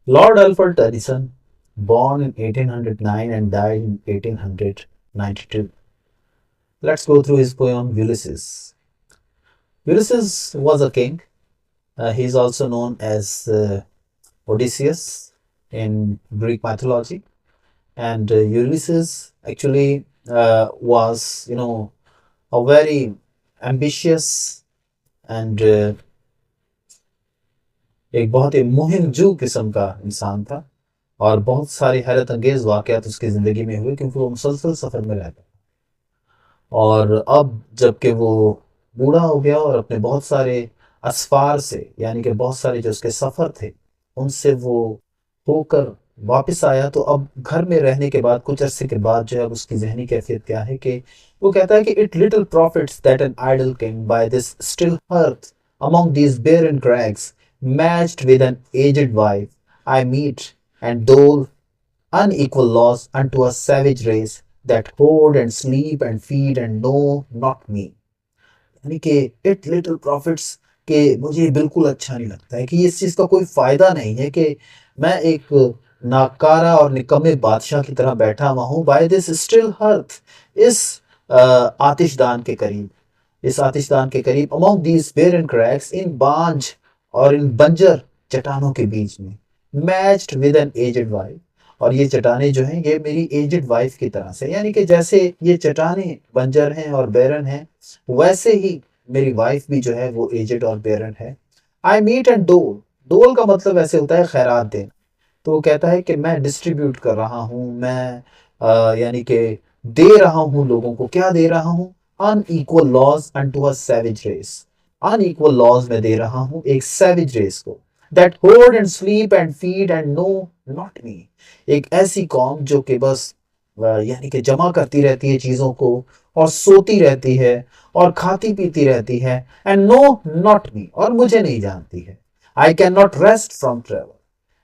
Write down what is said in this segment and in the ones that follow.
Lord Alfred Tennyson, born in 1809 and died in 1892. Let's go through his poem Ulysses. Ulysses was a king. He is also known as Odysseus in Greek mythology. And Ulysses actually was, a very ambitious and एक बहुत ही मुहिम किस्म का इंसान था। और बहुत सारी हैरत अंगेज वाकयात उसकी ज़िंदगी में हुए क्योंकि वो मुसलसल सफ़र में रहता। और अब जबकि वो बूढ़ा हो गया और अपने बहुत सारे असफार से, यानी कि बहुत सारे जो उसके सफ़र थे, उनसे वो होकर वापस आया, तो अब घर में रहने के बाद कुछ अरसे के बाद जो है उसकी जहनी कैफियत क्या है कि वो कहता है कि it little profits that an idle king by this still hearth among these barren crags matched with an aged wife I meet and dole unequal laws unto a savage race that hoard and sleep and feed and know not me। यानी कि it little profits के मुझे बिल्कुल अच्छा नहीं लगता है कि इस चीज़ का कोई फ़ायदा नहीं है कि मैं एक नाकारा और निकम्मे बादशाह की तरह बैठा हुआ हूँ बाय दिस स्टिल हर्थ, इस आतिशदान के करीब, इस आतिशदान के करीब अमॉन्ग दीज बेरन क्रैक्स, इन बांझ और इन बंजर चट्टानों के बीच में, matched with an aged wife, और ये चट्टाने जो हैं ये मेरी एजेड वाइफ की तरह से, यानी कि जैसे ये चट्टाने बंजर हैं और बैरन हैं, वैसे ही मेरी वाइफ भी जो है वो एजेड और बैरन है। आई मीट एंड डोल, डोल का मतलब ऐसे होता है खैरात देना। तो वो कहता है कि मैं डिस्ट्रीब्यूट कर रहा हूँ, मैं यानी कि दे रहा हूँ लोगों को। क्या दे रहा हूँ? Unequal laws unto a savage race, unequal laws में दे रहा हूँ एक सैवेज रेस को। That hoard and sleep and feed and know not me, एक ऐसी कौम जो कि बस यानी कि जमा करती रहती है चीज़ों को और सोती रहती है और खाती पीती रहती है, एंड नो नॉट मी, और मुझे नहीं जानती है। आई can not rest from travel,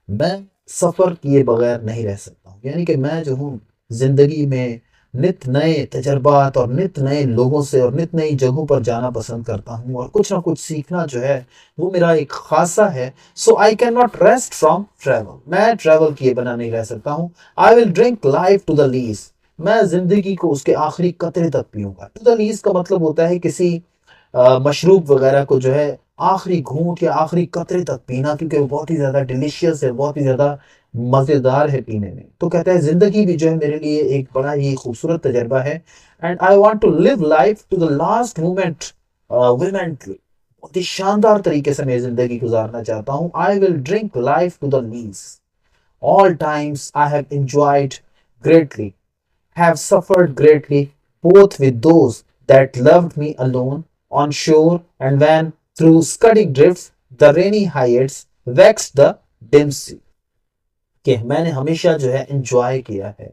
मैं सफ़र किए बगैर नहीं रह सकता हूँ। यानी कि मैं जो हूँ ज़िंदगी में नित नए तजर्बात और नित नए लोगों से और नित नई जगहों पर जाना पसंद करता हूँ, और कुछ ना कुछ सीखना जो है वो मेरा एक खासा है। So I can not rest from travel, मैं ट्रैवल किए बिना नहीं रह सकता हूँ। I will drink life to the lees, मैं ज़िंदगी को उसके आखिरी कतरे तक पीऊँगा। टू द लीज का मतलब होता है किसी मशरूब वगैरह को जो है आखिरी घूंट या आखिरी कतरे तक पीना, क्योंकि वो बहुत ही ज़्यादा डिलीशियस है, बहुत ही ज़्यादा मज़ेदार है पीने में। तो कहता है ज़िंदगी भी जो है मेरे लिए एक बड़ा ही खूबसूरत तजर्बा है, and I want to live life to the last moment vehemently, बहुत ही शानदार तरीके से मैं ज़िंदगी गुजारना चाहता हूँ। I will drink life to the lees, all times I have enjoyed greatly, have suffered greatly, both with those that loved me alone on shore, and when through scudding drifts the rainy heights vexed the dim sea। कि मैंने हमेशा जो है enjoy किया है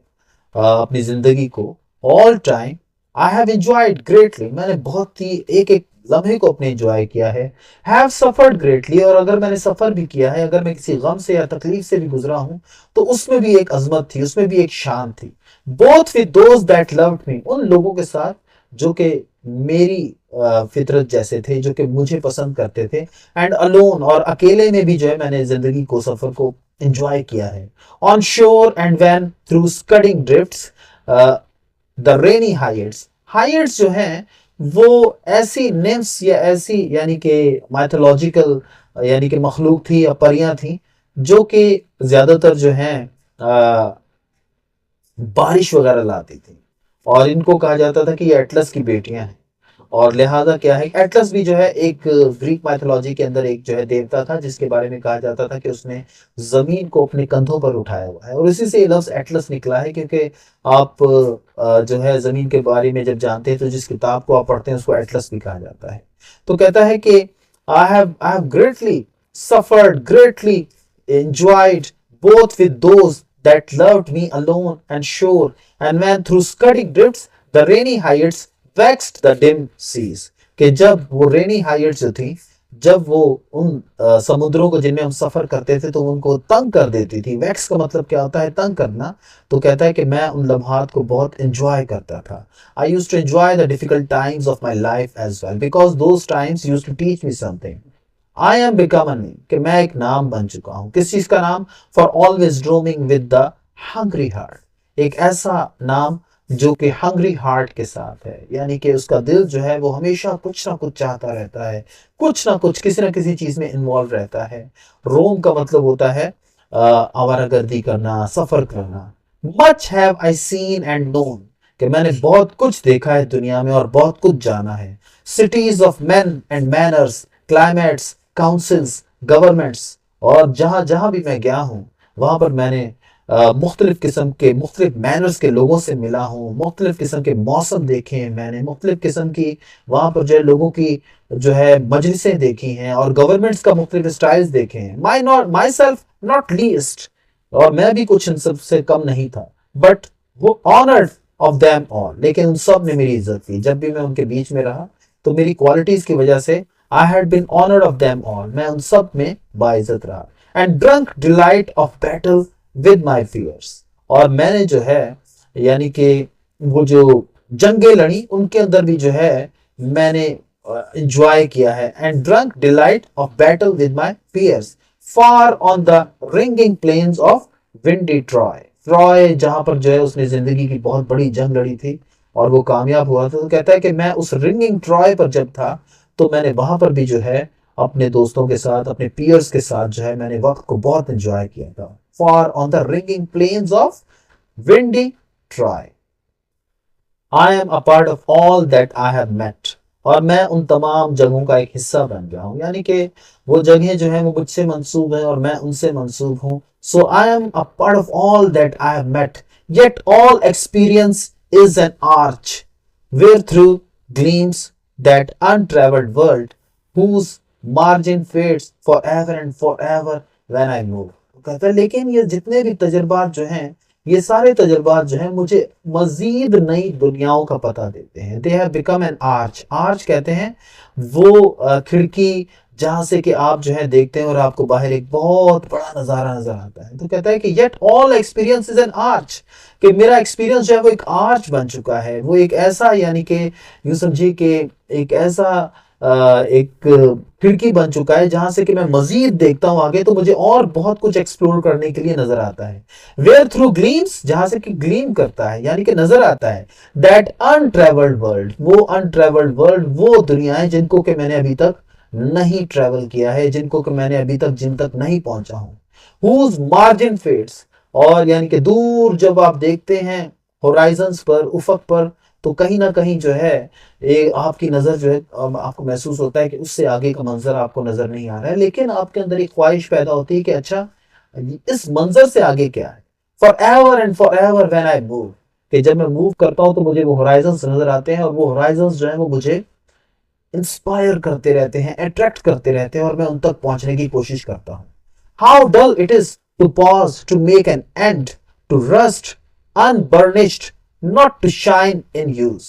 अपनी ज़िंदगी को। All time I have enjoyed greatly, मैंने बहुत ही एक एक लम्हे को अपने एंजॉय किया है। हैव सफर्ड ग्रेटली, और अगर मैंने सफ़र भी किया है, अगर मैं किसी गम से या तकलीफ से भी गुजरा हूँ, तो उसमें भी एक अजमत थी, उसमें भी एक शान थी। Both with those that loved me, उन लोगों के साथ जो कि मेरी फितरत जैसे थे, जो कि मुझे पसंद करते थे। एंड अलोन, और अकेले में भी जो है मैंने ज़िंदगी को, सफ़र को एंजॉय किया है। On shore and when through scudding drifts the rainy heights, heights जो हैं वो ऐसी निम्स या ऐसी यानी कि माइथोलॉजिकल यानी कि मखलूक थी या परियां थी, जो कि ज़्यादातर जो हैं बारिश वगैरह लाती थी, और इनको कहा जाता था कि ये एटलस की बेटियां हैं। और लिहाजा क्या है, एटलस भी जो है एक ग्रीक माइथोलॉजी के अंदर एक जो है देवता था, जिसके बारे में कहा जाता था कि उसने जमीन को अपने कंधों पर उठाया हुआ है, और इसी से ये लफ्ज एटलस निकला है। क्योंकि आप जो है जमीन के बारे में जब जानते हैं तो जिस किताब को आप पढ़ते हैं उसको एटलस भी कहा जाता है। तो कहता है कि I have greatly suffered greatly, enjoyed both with those that loved me alone and sure, and when through scudding drifts the rainy heights vexed the dim seas। कि जब वो रेनी हाइट्स जो थी, जब वो उन समुद्रों को जिनमें हम सफर करते थे तो उनको तंग कर देती थी। वैक्स का मतलब क्या होता है? तंग करना। तो कहता है कि मैं उन लम्हात को बहुत एंजॉय करता था। I used to enjoy the difficult times of my life as well, because those times used to teach me something. I am become a name, कि मैं एक नाम बन चुका हूं। किस चीज का नाम? For always roaming with the hungry heart. एक ऐसा नाम जो कि हंग्री हार्ट के साथ है, यानी कि उसका दिल जो है वो हमेशा कुछ ना कुछ चाहता रहता है, कुछ ना कुछ किसी ना किसी चीज में इन्वॉल्व रहता है। रोम का मतलब होता है आवारागर्दी करना, सफर करना। Much have I seen and known, कि मैंने बहुत कुछ देखा है दुनिया में और बहुत कुछ जाना है। Cities of man and manners, climates, councils, governments, और जहां जहां भी मैं गया हूं वहां पर मैंने मुख्तलिफ किस्म के मुख्तलिफ मैनर्स के लोगों से मिला हूँ, मुख्तलिफ किस्म के मौसम देखे हैं मैंने, मुख्तलिफ किस्म की वहाँ पर जो है लोगों की जो है मजलिसें देखी हैं, और गवर्नमेंट्स का मुख्तलिफ स्टाइल्स देखे हैं। माई सेल्फ नॉट लीस्ट, और मैं भी कुछ इन सब से कम नहीं था, बट वो ऑनर्ड ऑफ देम ऑल, लेकिन उन सब ने मेरी इज्जत की। जब भी मैं उनके बीच में रहा तो मेरी क्वालिटीज की वजह से I had been honoured of them all, मैं उन सब में बाइज्जत रहा। And drunk delight of battle with my peers, और मैंने जो है यानी कि वो जो जंगें लड़ी उनके अंदर भी जो है मैंने इंजॉय किया है। And drunk delight of battle with my peers far on the ringing plains of windy Troy. Troy जहां पर जो है उसने जिंदगी की बहुत बड़ी जंग लड़ी थी और वो कामयाब हुआ था, तो कहता है कि मैं उस रिंगिंग ट्रॉय पर जब था तो मैंने वहां पर भी जो है अपने दोस्तों के साथ, अपने पीयर्स के साथ जो है मैंने वक्त को बहुत एंजॉय किया था। Far on the ringing plains of windy Troy, I am a part of all that I have met, और मैं उन तमाम जगहों का एक हिस्सा बन गया हूँ, यानी कि वो जगहें जो हैं वो मुझसे मंसूब हैं और मैं उनसे मंसूब हूँ। So I am a part of all that I have met, yet all experience is an arch where through gleams that untraveled world whose margin fades forever and forever when I move। कहता है लेकिन ये जितने भी तजुर्बात जो हैं, ये सारे तजुर्बात जो हैं मुझे मजीद नई दुनियाओं का पता देते हैं। They have become an arch. Arch कहते हैं वो खिड़की जहां से कि आप जो है देखते हैं और आपको बाहर एक बहुत बड़ा नजारा नजर आता है। तो कहता है कि yet all experience is an arch, कि मेरा एक्सपीरियंस जो है वो एक आर्च बन चुका है। वो एक ऐसा यानी कि यूं समझिए कि एक ऐसा एक खिड़की बन चुका है जहां से कि मैं मजीद देखता हूं आगे तो मुझे और बहुत कुछ एक्सप्लोर करने के लिए नजर आता है। वेयर थ्रू ग्लीम्स, जहां से कि ग्लीम करता है यानी कि नजर आता है। दैट अनट्रेवल्ड वर्ल्ड, वो अनट्रेवल्ड वर्ल्ड, वो दुनियाएं जिनको कि मैंने अभी तक नहीं ट्रेवल किया है, जिनको कि मैंने अभी तक जिन तक नहीं पहुंचा हूं। हुज मार्जिन फेड्स, और यानी कि दूर जब आप देखते हैं होराइजन्स पर, उफक पर, तो कहीं ना कहीं जो है आपकी नजर जो है आपको महसूस होता है कि उससे आगे का मंजर आपको नजर नहीं आ रहा है, लेकिन आपके अंदर एक ख्वाहिश पैदा होती है कि अच्छा इस मंजर से आगे क्या है। For ever and for ever when I move, कि जब मैं मूव करता हूं तो मुझे वो होराइजन्स नजर आते हैं और वो होराइजन्स जो है वो मुझे इंस्पायर करते रहते हैं, अट्रैक्ट करते रहते हैं और मैं उन तक पहुंचने की कोशिश करता हूं। How dull it is to pause to make an end to rust unburnished not to shine in use.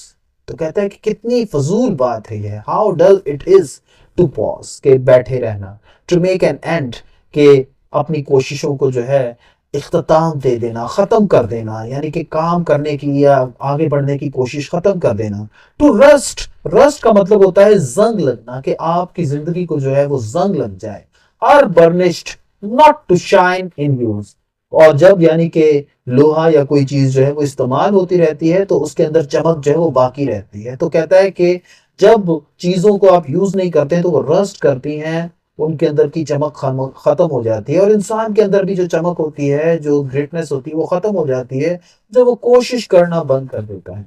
तो कहता है कि कितनी फजूल बात है यह। How dull it is to pause, के बैठे रहना, टू मेक एन एंड, के अपनी कोशिशों को जो है इख्तिताम दे देना, खत्म कर देना, यानी कि काम करने की या आगे बढ़ने की कोशिश खत्म कर देना। टू रस्ट, रस्ट का मतलब होता है जंग लगना, कि आपकी जिंदगी को जो है वो जंग लग जाए। और burnished not to shine in use, और जब यानी कि लोहा या कोई चीज जो है वो इस्तेमाल होती रहती है तो उसके अंदर चमक जो है वो बाकी रहती है। तो कहता है कि जब चीजों को आप यूज नहीं करते हैं तो वो रस्ट करती हैं, उनके अंदर की चमक खत्म हो जाती है। और इंसान के अंदर भी जो चमक होती है, जो ग्रेटनेस होती है, वो खत्म हो जाती है जब वो कोशिश करना बंद कर देता है।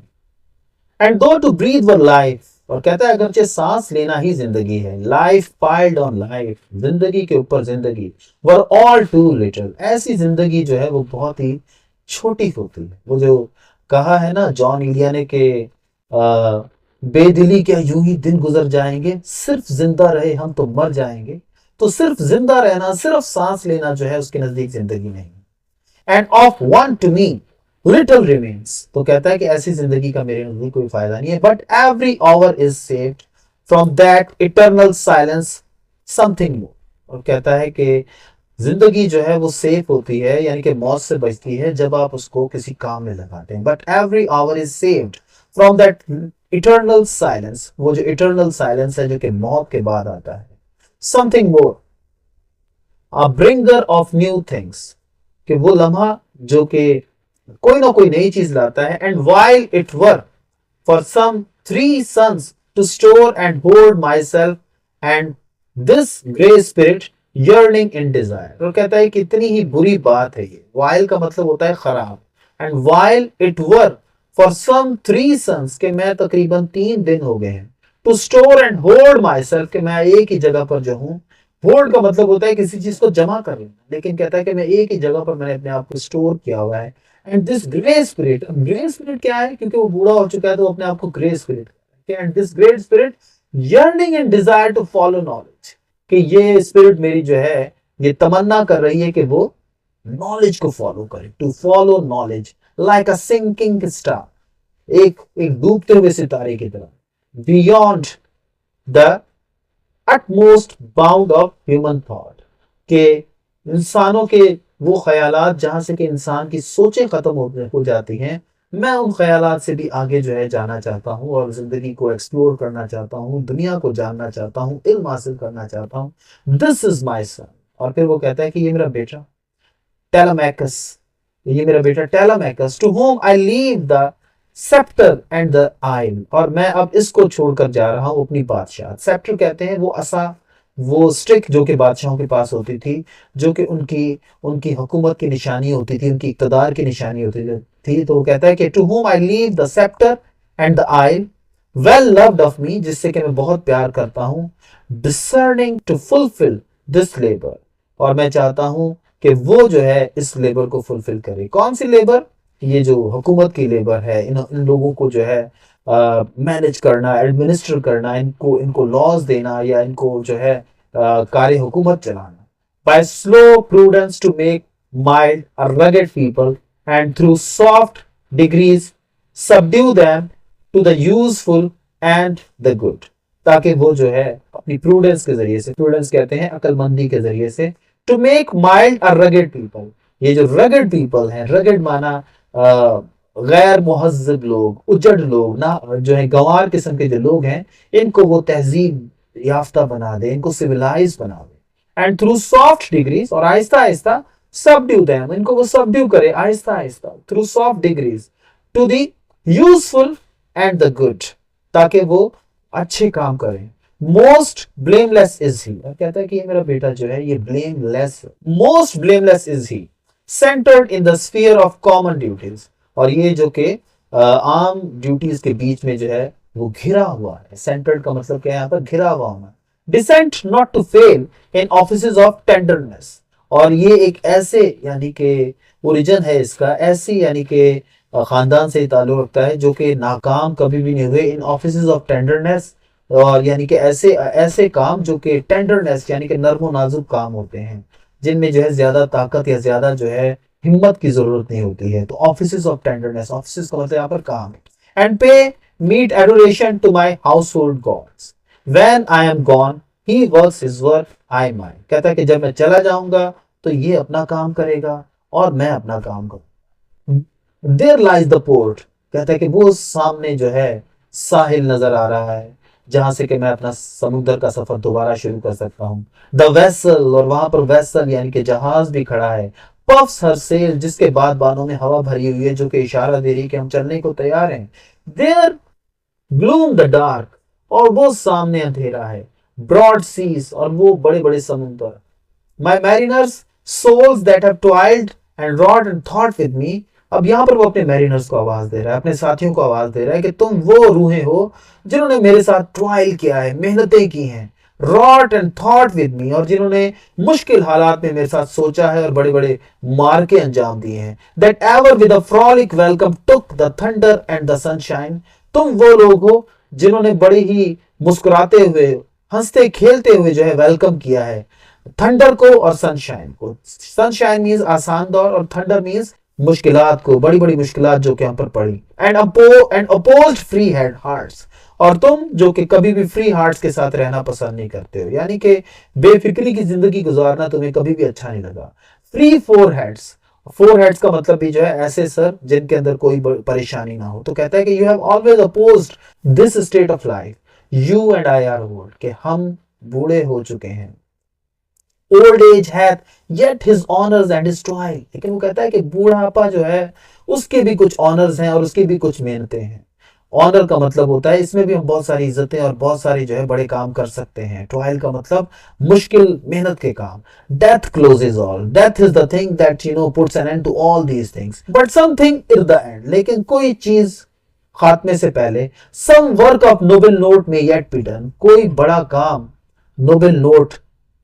एंड दो टू ब्रीथ वर लाइफ, और कहता है अगरचे सांस लेना ही जिंदगी है। लाइफ पाइल्ड ऑन लाइफ, जिंदगी के ऊपर जिंदगी। वर ऑल टू लिटिल, ऐसी जिंदगी जो है वो बहुत ही छोटी होती है। वो जो कहा है ना जॉन इलिया के बेदिली क्या यूं ही दिन गुजर जाएंगे, सिर्फ जिंदा रहे हम तो मर जाएंगे। तो सिर्फ जिंदा रहना, सिर्फ सांस लेना जो है उसके नजदीक जिंदगी नहीं। And of one to me little remains, तो कहता है कि ऐसी जिंदगी का मेरे नजदीक कोई फायदा नहीं है। But every hour is saved from that eternal silence something more, और कहता है कि जिंदगी जो है वो सेफ होती है, यानी कि मौत से बचती है जब आप उसको किसी काम में लगाते हैं। But every hour is saved from that eternal silence, वो जो इटर्नल साइलेंस है जो कि मौत के बाद आता है। Something more, a bringer of new things, कि वो लम्हा जो कि कोई ना कोई नई चीज लाता है। And while it work for some 3 suns to store and hold myself and this gray spirit yearning in desire। और कहता है कि इतनी ही बुरी बात है ये, while का मतलब होता है खराब, and while it were for some 3 suns, के मैं तकरीबन 3 दिन हो गए हैं, to store and hold myself, के मैं एक ही जगह पर जो हूँ, होल्ड का मतलब होता है किसी चीज को जमा कर लेना, लेकिन कहता है कि मैं एक ही जगह पर मैंने अपने आप को स्टोर किया हुआ है। And this grey spirit, grey spirit क्या है, क्योंकि वो बूढ़ा हो चुका है तो वो अपने आप को grey spirit, and this great spirit yearning and desire to follow knowledge, कि ये स्पिरिट मेरी जो है ये तमन्ना कर रही है कि वो नॉलेज को फॉलो करे, to follow knowledge like a sinking star, एक एक डूबते हुए सितारे की तरह, beyond the utmost bound of human thought, के इंसानों के वो ख्यालात जहां से कि इंसान की सोचें खत्म हो जाती हैं, मैं उन ख्यालात से भी आगे जो है जाना चाहता हूँ और जिंदगी को एक्सप्लोर करना चाहता हूँ, दुनिया को जानना चाहता हूँ, इल्म हासिल करना चाहता हूँ। दिस इज माई सन। और फिर वो कहता है कि ये मेरा बेटा टेलेमैकस, ये मेरा बेटा Telemachus, to whom I leave the sceptre and the isle, और मैं अब इसको छोड़कर जा रहा हूं अपनी बादशाह। सेप्टर कहते हैं वो असा, वो स्टिक जो कि बादशाहों के पास होती थी, जो कि उनकी उनकी हुकूमत की निशानी होती थी, उनकी इक़्तिदार की निशानी होती थी। तो वो कहता है कि to whom I leave the sceptre and the isle, well loved of me, जिससे कि मैं बहुत प्यार करता हूं, discerning to fulfil this labour, और मैं चाहता हूं कि वो जो है इस लेबर को फुलफिल करे। कौन सी लेबर? ये जो हुकूमत की लेबर है, इन लोगों को जो है मैनेज करना, एडमिनिस्टर करना, इनको इनको लॉज देना, या इनको जो है कार्य हुकूमत चलाना। By slow prudence to make mild a rugged people and through soft degrees subdue them to the useful and the good, ताकि वो जो है अपनी प्रूडेंस के जरिए से, प्रूडेंस कहते हैं अकलमंदी के जरिए से, to make mild a rugged people, ये जो रगेड पीपल हैं, रगेड माना गैर मुहज्जब लोग, उजड़ लोग ना, जो है गंवार किस्म के जो लोग हैं, इनको वो तहजीब याफ्ता बना दे, इनको सिविलाइज बना दे। एंड थ्रू सॉफ्ट डिग्रीज, और आहिस्ता आहिस्ता सबड्यू देम, इनको वो सबड्यू करे आहिस्ता आहिस्ता, through soft degrees to the useful and the good, ताकि वो अच्छे काम करें। मोस्ट ब्लेमलेस इज ही, कहता है कि ये मेरा बेटा जो है ये blameless, most blameless is he, centred in the sphere of common duties, और ये जो कि आम ड्यूटीज के बीच में जो है वो घिरा हुआ है। सेंटर्ड का मतलब क्या है यहाँ पर? घिरा हुआ होना। Decent not to fail in offices of tenderness, और ये एक ऐसे यानी कि ओरिजिन है इसका, ऐसी यानी कि खानदान से ताल्लुक रखता है जो कि नाकाम कभी भी नहीं हुए इन ऑफिसेज ऑफ टेंडरनेस, और यानी कि ऐसे ऐसे काम जो कि टेंडरनेस यानी कि नर्म नाजुक काम होते हैं, जिनमें जो है ज्यादा ताकत या ज्यादा जो है हिम्मत की जरूरत नहीं होती है। तो ऑफिसेज ऑफ टेंडरनेस, ऑफिसेज का मतलब यहाँ पर काम। And pay meet adoration to my household gods, when I am gone he works his work I mine, कहता है कि जब मैं चला जाऊंगा तो ये अपना काम करेगा और मैं अपना काम करूंगा। देयर लाइज द पोर्ट, कहता है कि वो सामने जो है साहिल नजर आ रहा है, जहां से कि मैं अपना समुद्र का सफर दोबारा शुरू कर सकता हूँ। द वेसल, और वहां पर वेसल यानी कि जहाज भी खड़ा है। पफ्स हर सेल, जिसके बाद बालों में हवा भरी हुई है, जो कि इशारा दे रही है कि हम चलने को तैयार हैं। देयर ग्लूम द डार्क, और वो सामने अंधेरा है। ब्रॉड सीज, और वो बड़े बड़े समुद्र। My mariners souls that have toiled and wrought and thought with me, अब यहां पर वो अपने मैरिनर्स को आवाज दे रहा है, अपने साथियों को आवाज दे रहा है कि तुम वो रूहें हो जिन्होंने मेरे साथ ट्रायल किया है, मेहनतें की हैं, wrought and thought with me, और जिन्होंने मुश्किल हालात में मेरे साथ सोचा है और बड़े बड़े मार्के अंजाम दिए हैं। That ever with a frolic welcome took the thunder and the sunshine, तुम वो लोग हो जिन्होंने बड़े ही मुस्कुराते हुए, हंसते खेलते हुए जो है वेलकम किया है थंडर को और सनशाइन को। सनशाइन मीन्स आसान दौर, और थंडर मीन्स मुश्किलात को, बड़ी बड़ी मुश्किलात जो कि यहाँ पर पड़ी। And opposed free head hearts, और तुम जो कि कभी भी फ्री हार्ट्स के साथ रहना पसंद नहीं करते हो, यानी कि बेफिक्री की जिंदगी गुजारना तुम्हें कभी भी अच्छा नहीं लगा। Free four heads, four heads का मतलब भी जो है ऐसे सर जिनके अंदर कोई परेशानी ना हो। तो कहता है कि you have always opposed this state of life, you and I R world, कि हम बूढ़े हो चुके हैं। Old age hath yet his honours and his toil, लेकिन वो कहता है कि बूढ़ापा जो है उसके भी कुछ ऑनर्स हैं और उसकी भी कुछ मेहनतें हैं। ऑनर का मतलब होता है इसमें भी हम बहुत सारी इज्जतें और बहुत सारी जो है बड़े काम कर सकते हैं। टॉयल का मतलब मुश्किल मेहनत के काम। Death closes all, death is the thing that puts an end to all these things, but something is the end, लेकिन कोई चीज खात्मे से पहले, some work of noble note may yet be done, कोई बड़ा काम नोबल नोट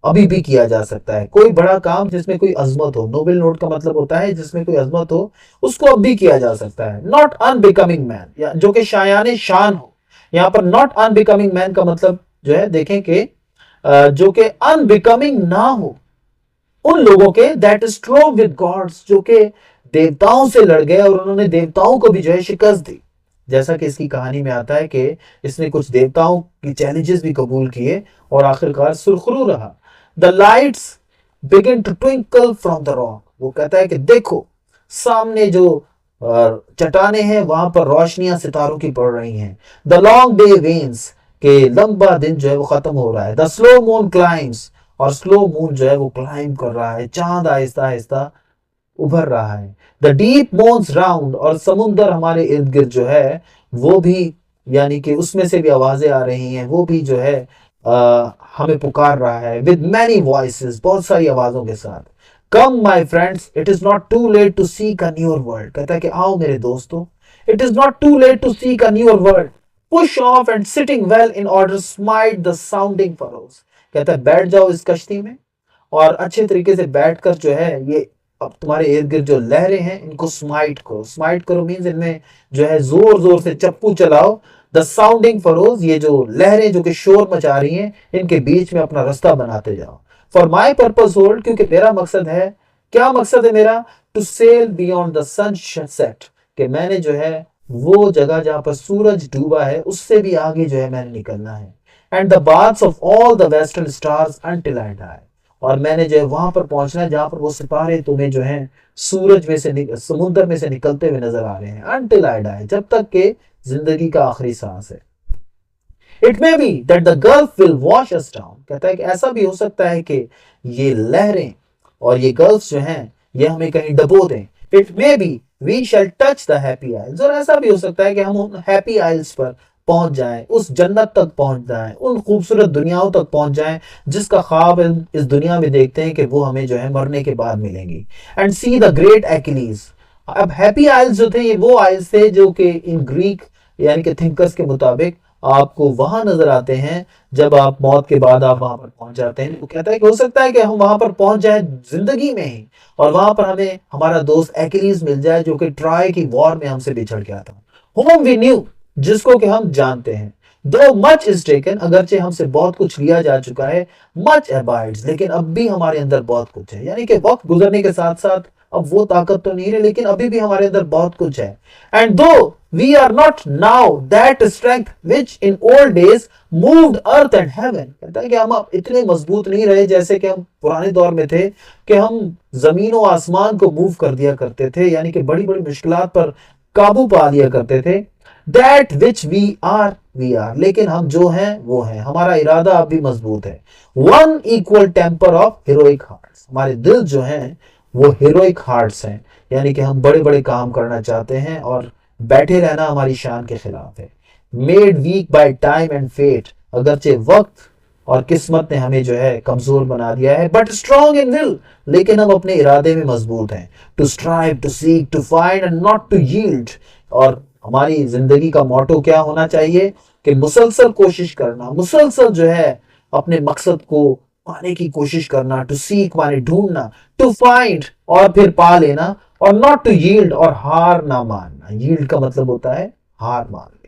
अभी भी किया जा सकता है। कोई बड़ा काम जिसमें कोई अजमत हो, नोबल नोट का मतलब होता है जिसमें कोई अजमत हो, उसको अब भी किया जा सकता है। नॉट अनबिकमिंग मैन, या जो कि शायाने शान हो। यहाँ पर नॉट अनबिकमिंग मैन का मतलब जो है देखें कि जो कि अनबिकमिंग ना हो उन लोगों के, दैट स्ट्रोव विद गॉड्स, जो कि देवताओं से लड़ गए और उन्होंने देवताओं को भी जो है शिकस्त दी। जैसा कि इसकी कहानी में आता है कि इसने कुछ देवताओं की चैलेंजेस भी कबूल किए और आखिरकार सुरखरू रहा। The lights begin to twinkle from the rock, वो कहता है कि देखो सामने जो चट्टाने हैं वहां पर रोशनियां सितारों की पड़ रही हैं। द लॉन्ग डे वेन्स, के लंबा दिन जो है वो खत्म हो रहा है। द स्लो मून क्लाइम्स, और स्लो मून जो है वो क्लाइम कर रहा है, चांद आहिस्ता आहिस्ता उभर रहा है। द डीप मोन्स राउंड, और समुंदर हमारे इर्द गिर्द जो है वो भी, यानी कि उसमें से भी आवाजें आ रही हैं, वो भी जो है हमें पुकार रहा है। विद मैनी वॉइसेस, बहुत सारी आवाजों के साथ। Come my friends, it is not too late to seek a newer world, कहता है कि आओ मेरे दोस्तों, it is not too late to seek a newer world, push off and sitting well in order smite the sounding furrows, कहता है बैठ जाओ इस कश्ती में और अच्छे तरीके से बैठकर जो है ये अब तुम्हारे इर्द गिर्द जो लहरें हैं इनको स्माइट करो। स्माइट करो मीन्स इनमें जो है जोर जोर से चप्पू चलाओ। द साउंडिंग फरोज, ये जो लहरें जो कि शोर मचा रही हैं इनके बीच में अपना रास्ता बनाते जाओ। फॉर माई पर्पज होल्ड, क्योंकि मेरा मकसद है, क्या मकसद है मेरा, to sail beyond the sunset, कि मैंने जो है वो जगह जहां पर सूरज डूबा है उससे भी आगे जो है मैंने निकलना है। And the baths of all the western stars until I die, और मैंने जो है वहां पर पहुंचना है जहां पर वो सितारे तुम्हें जो है सूरज में से समुद्र में से निकलते हुए नजर आ रहे हैं। अंटिल आई डाई, जब तक के जिंदगी का आखिरी सांस है। It may B that the gulf will wash us down, कहता है कि ऐसा भी हो सकता है कि ये लहरें और ये गल्फ जो हैं ये हमें कहीं डबो दें। It may be we shall touch the happy isles, और ऐसा भी हो सकता है कि हम उन हैप्पी आइल्स पर पहुंच जाएं, उस जन्नत तक पहुंच जाएं, उन खूबसूरत दुनियाओं तक पहुंच जाएं जिसका ख्वाब इस दुनिया में देखते हैं कि वो हमें जो है मरने के बाद मिलेंगी। And see the great Achilles, अब हैप्पी आइल्स जो थे ये वो आइल्स थे जो कि इन ग्रीक यानी कि थिंकर्स के मुताबिक आपको वहां नजर आते हैं जब आप मौत के बाद आप वहां पर पहुंच जाते हैं। वो कहता है कि हो सकता है कि हम वहां पर पहुंच जाए जिंदगी में ही और वहां पर हमें हमारा दोस्त एक्लीज मिल जाए जो कि ट्रॉय की वॉर में हमसे बिछड़ गया था। होम वी न्यू, जिसको कि हम जानते हैं। दो मच इज टेकन, अगरचे हमसे बहुत कुछ लिया जा चुका है। मच अबाइड्स, लेकिन अब भी हमारे अंदर बहुत कुछ है, यानी कि वक्त गुजरने के साथ साथ अब वो ताकत तो नहीं है लेकिन अभी भी हमारे अंदर बहुत कुछ है। And though we are not now that strength which in old days moved earth and heaven, कहता है कि हम अब इतने मजबूत नहीं रहे जैसे कि हम पुराने दौर में थे कि हम जमीन और आसमान को मूव कर दिया करते थे, यानी कि बड़ी बड़ी मुश्किलात पर काबू पा लिया करते थे। दैट विच वी आर, लेकिन हम जो हैं वो हैं, हमारा इरादा अब भी मजबूत है। One equal temper of heroic hearts, हमारे दिल जो हैं वो हीरोइक हार्ट्स हैं, यानी कि हम बड़े बड़े काम करना चाहते हैं और बैठे रहना हमारी शान के खिलाफ है। Made weak by time and fate, अगरचे वक्त और किस्मत ने हमें जो है कमजोर बना दिया है, बट स्ट्रॉन्ग इन विल, लेकिन हम अपने इरादे में मजबूत हैं। To strive, to seek, to find and not to yield, और हमारी जिंदगी का मोटो क्या होना चाहिए कि मुसलसल कोशिश करना, मुसलसल जो है अपने मकसद को पाने की कोशिश करना। टू सीक माने ढूंढना, टू फाइंड और फिर पा लेना, और नॉट टू यील्ड और हार ना मानना। यील्ड का मतलब होता है हार मानना।